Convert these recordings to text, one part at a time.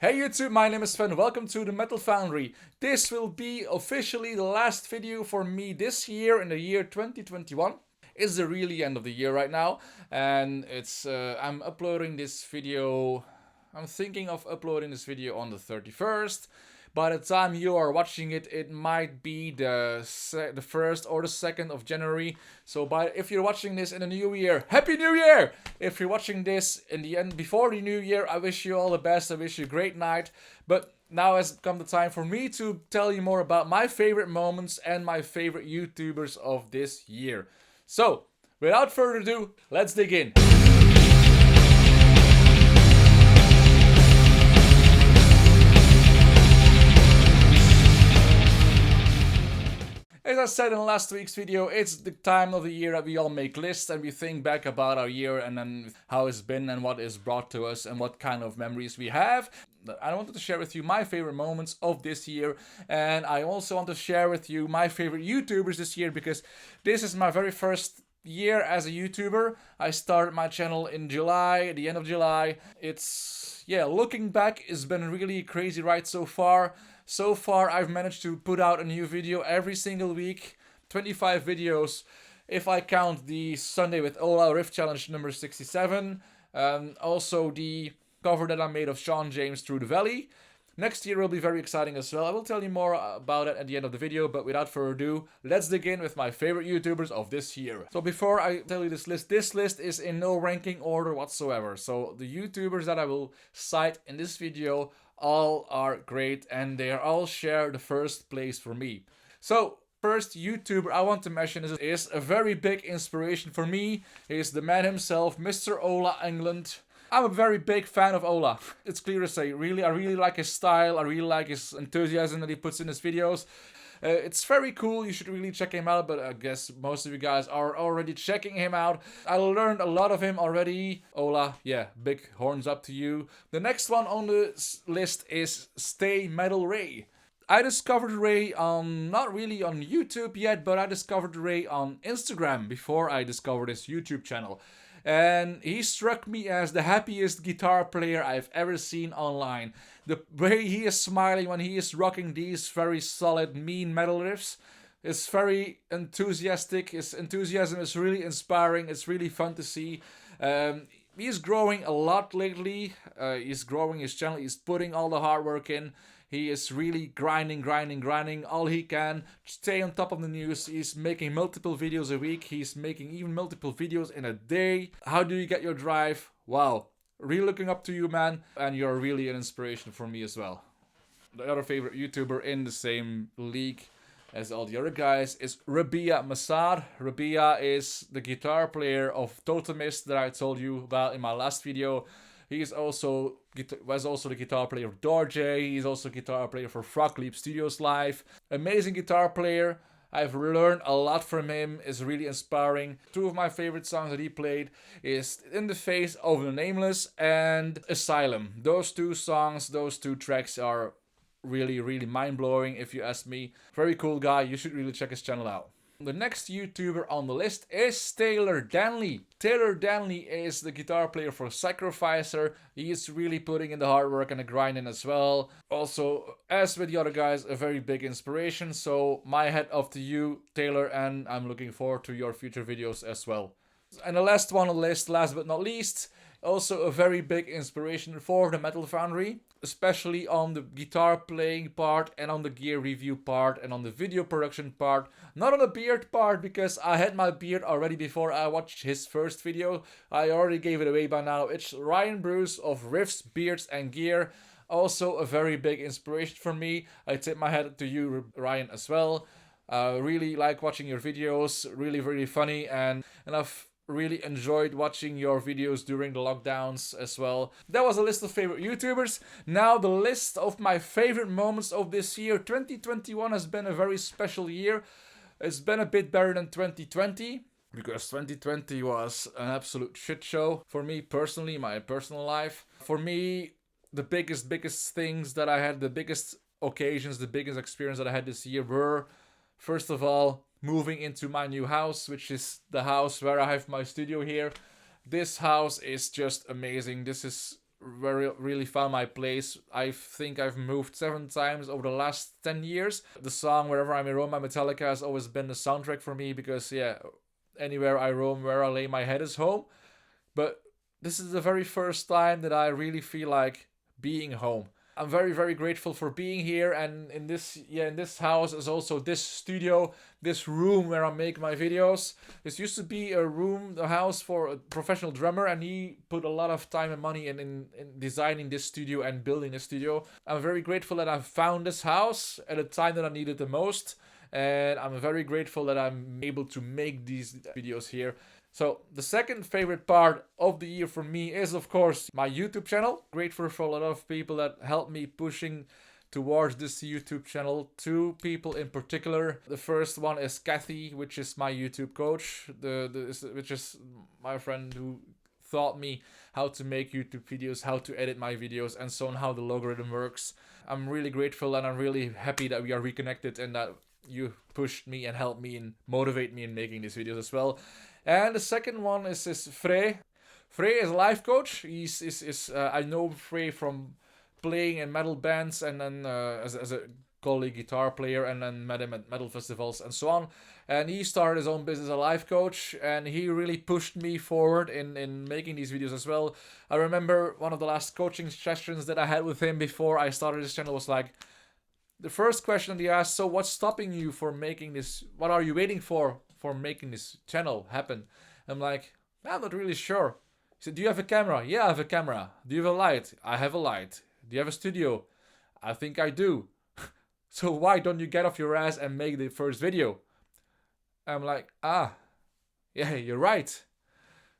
Hey YouTube, my name is Sven, welcome to the Metal Foundry. This will be officially the last video for me this year in the year 2021. It's the really end of the year right now, and I'm uploading this video, I'm thinking of uploading this video on the 31st. By the time you are watching it, it might be the 1st or the 2nd of January. So if you're watching this in the new year, Happy New Year! If you're watching this in the end before the new year, I wish you all the best. I wish you a great night. But now has come the time for me to tell you more about my favorite moments and my favorite YouTubers of this year. So, without further ado, let's dig in. As I said in last week's video, it's the time of the year that we all make lists and we think back about our year and then how it's been and what is brought to us and what kind of memories we have. I wanted to share with you my favorite moments of this year, and I also want to share with you my favorite YouTubers this year because this is my very first year as a YouTuber. I started my channel in July, the end of July. Looking back, it's been a really crazy ride so far. So far, I've managed to put out a new video every single week, 25 videos, if I count the Sunday with Ola Rift Challenge number 67, also the cover that I made of Sean James Through the Valley. Next year will be very exciting as well. I will tell you more about it at the end of the video, but without further ado, let's dig in with my favorite YouTubers of this year. So before I tell you this list is in no ranking order whatsoever. So the YouTubers that I will cite in this video all are great and they all share the first place for me. So first YouTuber I want to mention is a very big inspiration for me. He is the man himself, Mr. Ola England. I'm a very big fan of Ola. It's clear to say, I really like his style, I really like his enthusiasm that he puts in his videos. It's very cool, you should really check him out, but I guess most of you guys are already checking him out. I learned a lot of him already. Ola, yeah, big horns up to you. The next one on the list is Stay Metal Ray. I discovered Ray not really on YouTube yet, but I discovered Ray on Instagram before I discovered his YouTube channel. And he struck me as the happiest guitar player I've ever seen online. The way he is smiling when he is rocking these very solid, mean metal riffs is very enthusiastic. His enthusiasm is really inspiring. It's really fun to see. He's growing a lot lately. He's growing his channel. He's putting all the hard work in. He is really grinding all he can to stay on top of the news. He's making multiple videos a week. He's making even multiple videos in a day. How do you get your drive? Wow. Really looking up to you, man. And you're really an inspiration for me as well. The other favorite YouTuber in the same league as all the other guys is Rabia Massad. Rabia is the guitar player of Totemist that I told you about in my last video. He was also the guitar player of Dorje. He's also a guitar player for Frog Leap Studios Live. Amazing guitar player. I've learned a lot from him. It's really inspiring. Two of my favorite songs that he played is In the Face of the Nameless and Asylum. Those two songs, those two tracks are really mind-blowing if you ask me. Very cool guy. You should really check his channel out. The next YouTuber on the list is Taylor Danley. Taylor Danley is the guitar player for Sacrificer. He is really putting in the hard work and the grind in as well. Also, as with the other guys, a very big inspiration. So my hat off to you, Taylor, and I'm looking forward to your future videos as well. And the last one on the list, last but not least, also a very big inspiration for the Metal Foundry, especially on the guitar playing part and on the gear review part and on the video production part. Not on the beard part because I had my beard already before I watched his first video. I already gave it away by now. It's Ryan Bruce of Riffs, Beards and Gear. Also a very big inspiration for me. I tip my hat to you, Ryan, as well. Really like watching your videos. Really funny, and I've really enjoyed watching your videos during the lockdowns as well. That was a list of favorite YouTubers. Now the list of my favorite moments of this year. 2021 has been a very special year. It's been a bit better than 2020 because 2020 was an absolute shit show for me personally, my personal life. For me, the biggest things that I had, the biggest occasions, the biggest experience that I had this year were, first of all, moving into my new house, which is the house where I have my studio here. This house is just amazing. This is really found my place. I think I've moved 7 times over the last 10 years. The song Wherever I'm in Rome by Metallica has always been the soundtrack for me because, yeah, anywhere I roam, where I lay my head is home. But this is the very first time that I really feel like being home. I'm very grateful for being here, and in this house is also this studio, this room where I make my videos. This used to be a house for a professional drummer, and he put a lot of time and money in designing this studio and building this studio. I'm very grateful that I found this house at a time that I needed the most, and I'm very grateful that I'm able to make these videos here. So the second favorite part of the year for me is, of course, my YouTube channel. Grateful for a lot of people that helped me pushing towards this YouTube channel. 2 people in particular. The first one is Kathy, which is my YouTube coach, which is my friend who taught me how to make YouTube videos, how to edit my videos, and so on, how the logarithm works. I'm really grateful, and I'm really happy that we are reconnected and that you pushed me and helped me and motivate me in making these videos as well. And the second one is Frey. Frey is a life coach. I know Frey from playing in metal bands, and then as a colleague guitar player, and then met him at metal festivals and so on. And he started his own business as a life coach, and he really pushed me forward in making these videos as well. I remember one of the last coaching sessions that I had with him before I started this channel was like, the first question that he asked, so what's stopping you for making this? What are you waiting for making this channel happen? I'm like, I'm not really sure. He said, do you have a camera? Yeah, I have a camera. Do you have a light? I have a light. Do you have a studio? I think I do. So why don't you get off your ass and make the first video? I'm like, yeah, you're right.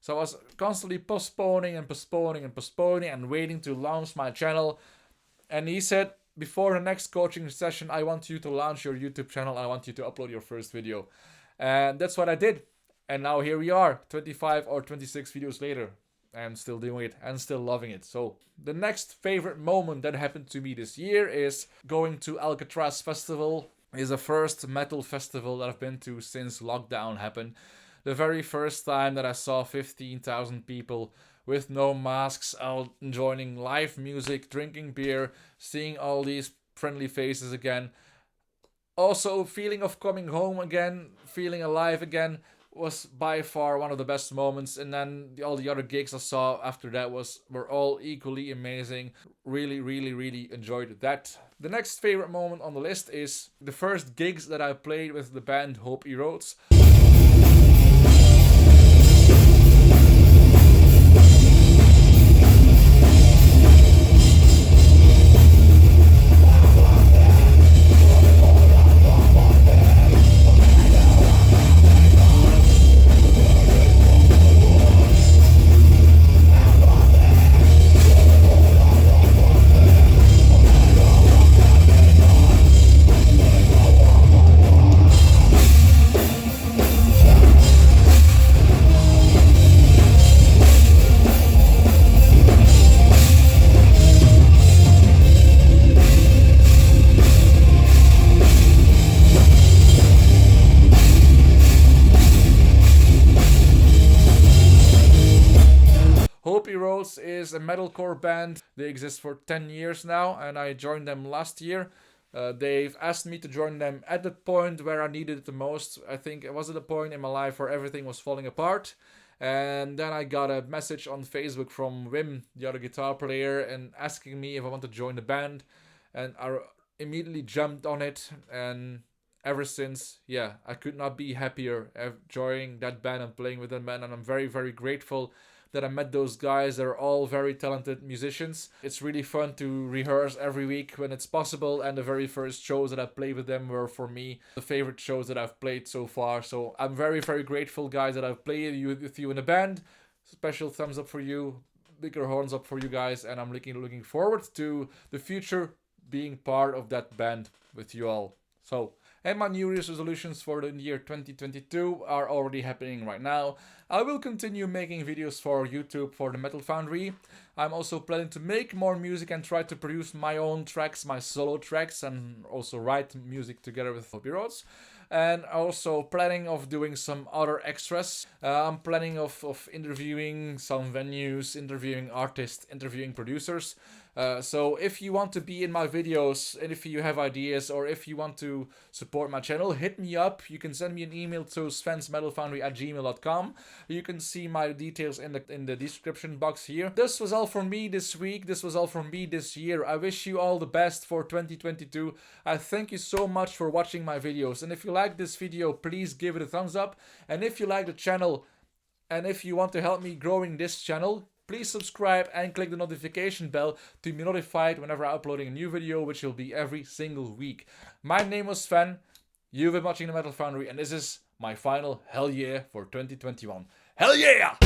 So I was constantly postponing and waiting to launch my channel. And he said, before the next coaching session, I want you to launch your YouTube channel. I want you to upload your first video. And that's what I did. And now here we are, 25 or 26 videos later. I'm still doing it and still loving it. So the next favorite moment that happened to me this year is going to Alcatraz Festival. It's the first metal festival that I've been to since lockdown happened. The very first time that I saw 15,000 people with no masks out enjoying live music, drinking beer, seeing all these friendly faces again. Also, feeling of coming home again, feeling alive again, was by far one of the best moments. And then all the other gigs I saw after that were all equally amazing. Really enjoyed that. The next favorite moment on the list is the first gigs that I played with the band Hope Erodes. Hope Erodes is a metalcore band. They exist for 10 years now, and I joined them last year. They've asked me to join them at the point where I needed it the most. I think it was at a point in my life where everything was falling apart. And then I got a message on Facebook from Wim, the other guitar player, and asking me if I want to join the band. And I immediately jumped on it, and ever since, yeah, I could not be happier joining that band and playing with that band. And I'm very grateful that I met those guys. They're all very talented musicians. It's really fun to rehearse every week when it's possible, and the very first shows that I played with them were, for me, the favorite shows that I've played so far. So I'm very grateful, guys, that I've played with you in the band. Special thumbs up for you, bigger horns up for you guys, and I'm looking forward to the future being part of that band with you all. So, and my New Year's resolutions for the year 2022 are already happening right now. I will continue making videos for YouTube for the Metal Foundry. I'm also planning to make more music and try to produce my own tracks, my solo tracks, and also write music together with Hope Erodes. and also planning of doing some other extras. I'm planning of interviewing some venues, interviewing artists, interviewing producers. So if you want to be in my videos, and if you have ideas, or if you want to support my channel, hit me up. You can send me an email to svensmetalfoundry@gmail.com. You can see my details in the description box here. This was all from me this week. This was all from me this year. I wish you all the best for 2022. I thank you so much for watching my videos. And if you like this video, please give it a thumbs up. And if you like the channel, and if you want to help me growing this channel, please subscribe and click the notification bell to be notified whenever I'm uploading a new video, which will be every single week. My name was Sven. You've been watching the Metal Foundry, and this is my final hell yeah for 2021. Hell yeah!